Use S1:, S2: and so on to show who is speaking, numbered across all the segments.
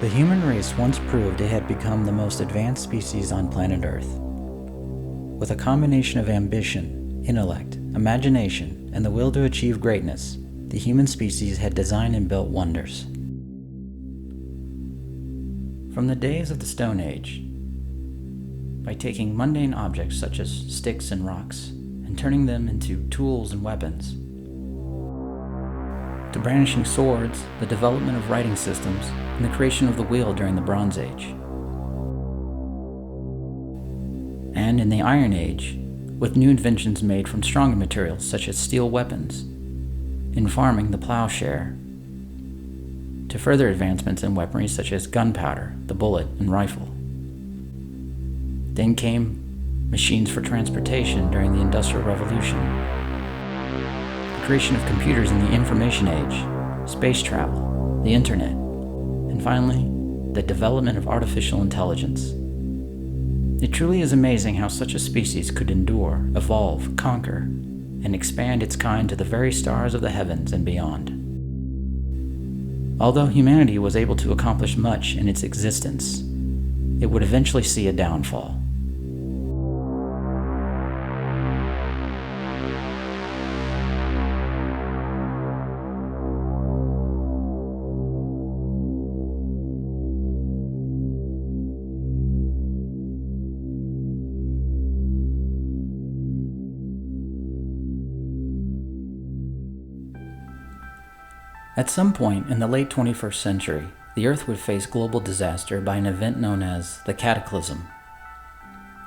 S1: The human race once proved it had become the most advanced species on planet Earth. With a combination of ambition, intellect, imagination, and the will to achieve greatness, the human species had designed and built wonders. From the days of the Stone Age, by taking mundane objects such as sticks and rocks and turning them into tools and weapons, to brandishing swords, the development of writing systems, and the creation of the wheel during the Bronze Age. And in the Iron Age, with new inventions made from stronger materials such as steel weapons, in farming the plowshare, to further advancements in weaponry such as gunpowder, the bullet, and rifle. Then came machines for transportation during the Industrial Revolution, the creation of computers in the Information Age, space travel, the Internet, and finally, the development of artificial intelligence. It truly is amazing how such a species could endure, evolve, conquer, and expand its kind to the very stars of the heavens and beyond. Although humanity was able to accomplish much in its existence, it would eventually see a downfall. At some point in the late 21st century, the Earth would face global disaster by an event known as the Cataclysm.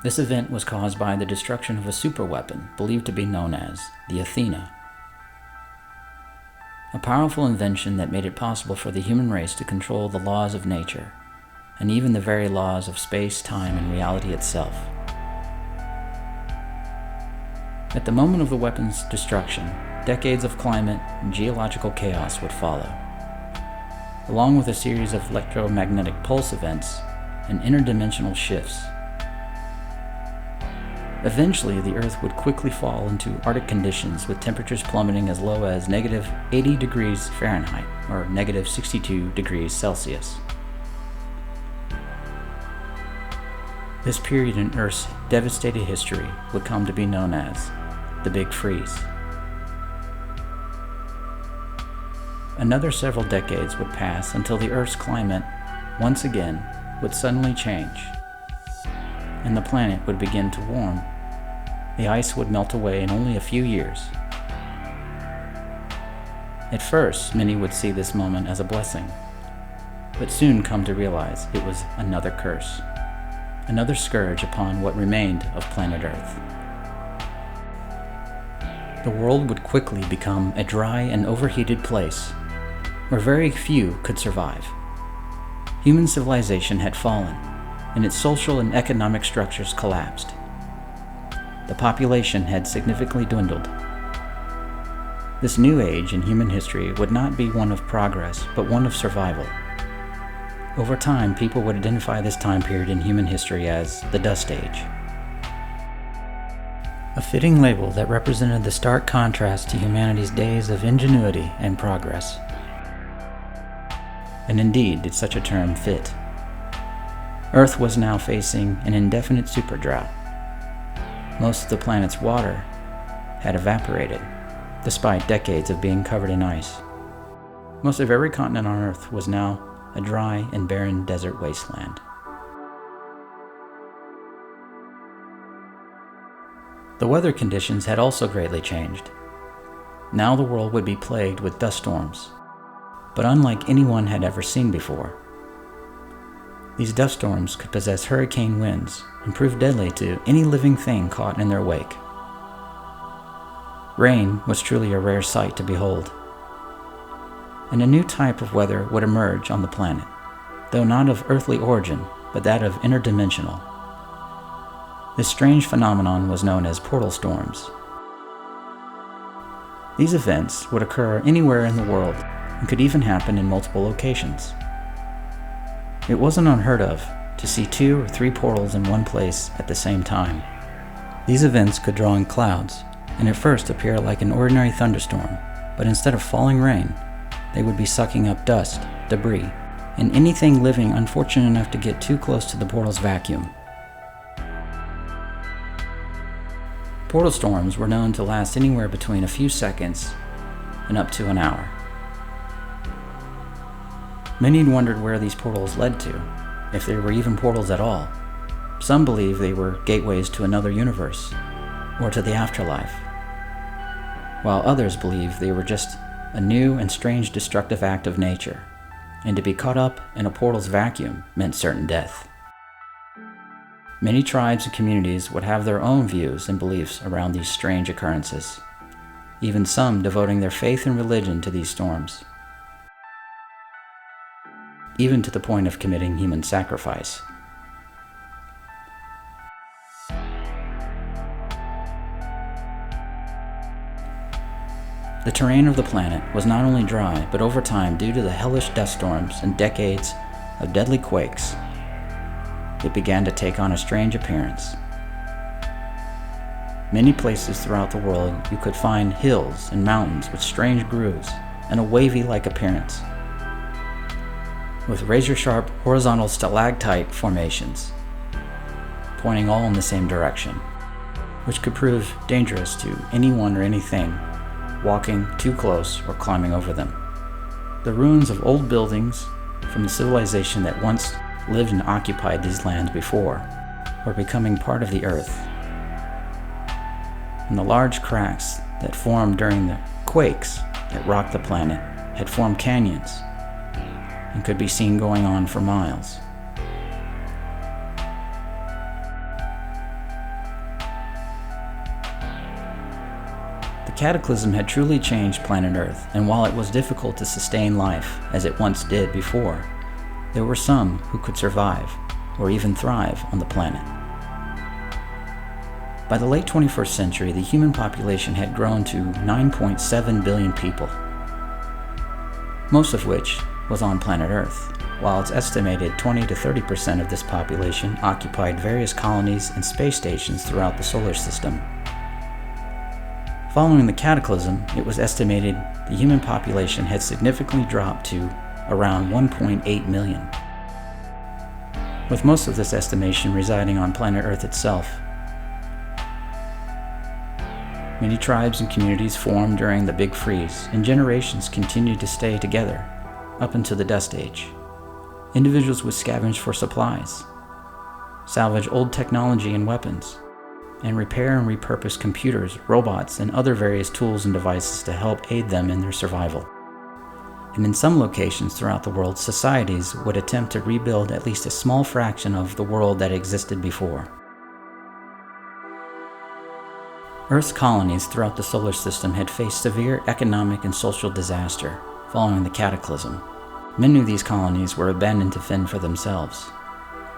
S1: This event was caused by the destruction of a superweapon believed to be known as the ATHENA, a powerful invention that made it possible for the human race to control the laws of nature, and even the very laws of space, time, and reality itself. At the moment of the weapon's destruction, decades of climate and geological chaos would follow, along with a series of electromagnetic pulse events and interdimensional shifts. Eventually, the Earth would quickly fall into Arctic conditions with temperatures plummeting as low as negative 80 degrees Fahrenheit or negative 62 degrees Celsius. This period in Earth's devastated history would come to be known as the Big Freeze. Another several decades would pass until the Earth's climate, once again, would suddenly change, and the planet would begin to warm. The ice would melt away in only a few years. At first, many would see this moment as a blessing, but soon come to realize it was another curse, another scourge upon what remained of planet Earth. The world would quickly become a dry and overheated place where very few could survive. Human civilization had fallen, and its social and economic structures collapsed. The population had significantly dwindled. This new age in human history would not be one of progress, but one of survival. Over time, people would identify this time period in human history as the Dust Age, a fitting label that represented the stark contrast to humanity's days of ingenuity and progress. And indeed, did such a term fit. Earth was now facing an indefinite super drought. Most of the planet's water had evaporated, despite decades of being covered in ice. Most of every continent on Earth was now a dry and barren desert wasteland. The weather conditions had also greatly changed. Now the world would be plagued with dust storms, but unlike anyone had ever seen before. These dust storms could possess hurricane winds and prove deadly to any living thing caught in their wake. Rain was truly a rare sight to behold, and a new type of weather would emerge on the planet, though not of earthly origin, but that of interdimensional. This strange phenomenon was known as portal storms. These events would occur anywhere in the world and could even happen in multiple locations. It wasn't unheard of to see 2 or 3 portals in one place at the same time. These events could draw in clouds and at first appear like an ordinary thunderstorm, but instead of falling rain, they would be sucking up dust, debris, and anything living unfortunate enough to get too close to the portal's vacuum. Portal storms were known to last anywhere between a few seconds and up to an hour. Many had wondered where these portals led to, if they were even portals at all. Some believed they were gateways to another universe, or to the afterlife, while others believed they were just a new and strange destructive act of nature, and to be caught up in a portal's vacuum meant certain death. Many tribes and communities would have their own views and beliefs around these strange occurrences, even some devoting their faith and religion to these storms, even to the point of committing human sacrifice. The terrain of the planet was not only dry, but over time, due to the hellish dust storms and decades of deadly quakes, it began to take on a strange appearance. Many places throughout the world you could find hills and mountains with strange grooves and a wavy-like appearance, with razor-sharp horizontal stalactite formations, pointing all in the same direction, which could prove dangerous to anyone or anything walking too close or climbing over them. The ruins of old buildings from the civilization that once lived and occupied these lands before were becoming part of the earth. And the large cracks that formed during the quakes that rocked the planet had formed canyons and could be seen going on for miles. The cataclysm had truly changed planet Earth, and while it was difficult to sustain life as it once did before, there were some who could survive or even thrive on the planet. By the late 21st century, the human population had grown to 9.7 billion people, most of which was on planet Earth, while it's estimated 20 to 30% of this population occupied various colonies and space stations throughout the solar system. Following the cataclysm, it was estimated the human population had significantly dropped to around 1.8 million, with most of this estimation residing on planet Earth itself. Many tribes and communities formed during the Big Freeze, and generations continued to stay together up into the Dust Age. Individuals would scavenge for supplies, salvage old technology and weapons, and repair and repurpose computers, robots, and other various tools and devices to help aid them in their survival. And in some locations throughout the world, societies would attempt to rebuild at least a small fraction of the world that existed before. Earth's colonies throughout the solar system had faced severe economic and social disaster following the cataclysm. Many of these colonies were abandoned to fend for themselves,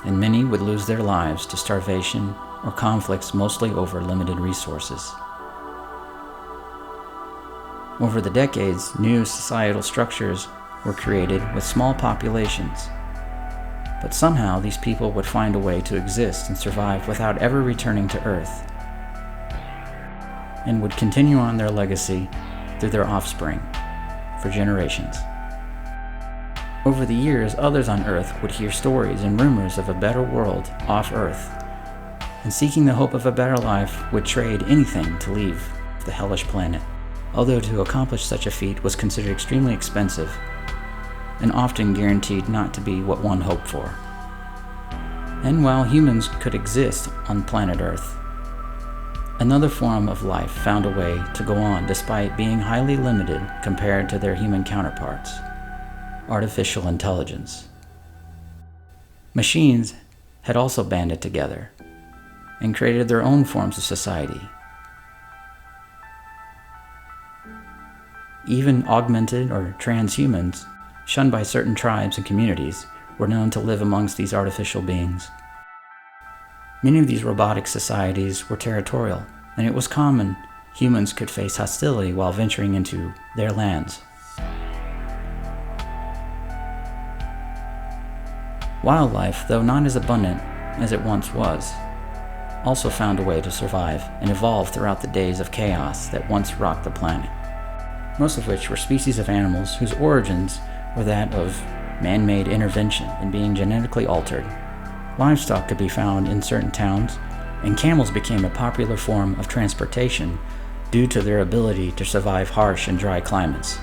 S1: and many would lose their lives to starvation or conflicts, mostly over limited resources. Over the decades, new societal structures were created with small populations, but somehow these people would find a way to exist and survive without ever returning to Earth, and would continue on their legacy through their offspring for generations. Over the years, others on Earth would hear stories and rumors of a better world off Earth, and seeking the hope of a better life would trade anything to leave the hellish planet, although to accomplish such a feat was considered extremely expensive and often guaranteed not to be what one hoped for. And while humans could exist on planet Earth, another form of life found a way to go on despite being highly limited compared to their human counterparts: artificial intelligence. Machines had also banded together and created their own forms of society. Even augmented or transhumans, shunned by certain tribes and communities, were known to live amongst these artificial beings. Many of these robotic societies were territorial, and it was common humans could face hostility while venturing into their lands. Wildlife, though not as abundant as it once was, also found a way to survive and evolve throughout the days of chaos that once rocked the planet, most of which were species of animals whose origins were that of man-made intervention in being genetically altered. Livestock could be found in certain towns, and camels became a popular form of transportation due to their ability to survive harsh and dry climates.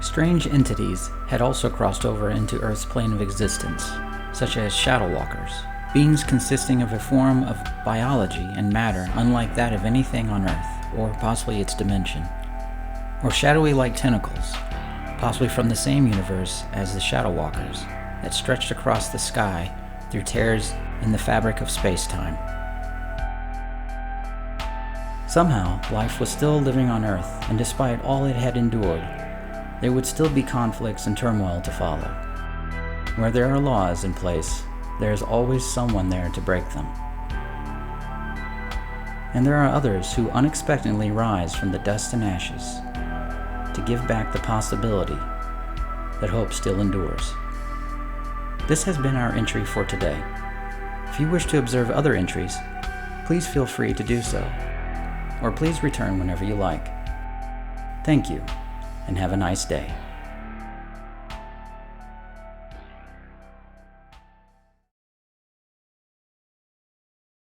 S1: Strange entities had also crossed over into Earth's plane of existence, such as shadow walkers, beings consisting of a form of biology and matter unlike that of anything on Earth, or possibly its dimension, or shadowy-like tentacles, possibly from the same universe as the shadow walkers, that stretched across the sky through tears in the fabric of space-time. Somehow, life was still living on Earth, and despite all it had endured, there would still be conflicts and turmoil to follow. Where there are laws in place, there is always someone there to break them. And there are others who unexpectedly rise from the dust and ashes to give back the possibility that hope still endures. This has been our entry for today. If you wish to observe other entries, please feel free to do so, or please return whenever you like. Thank you, and have a nice day.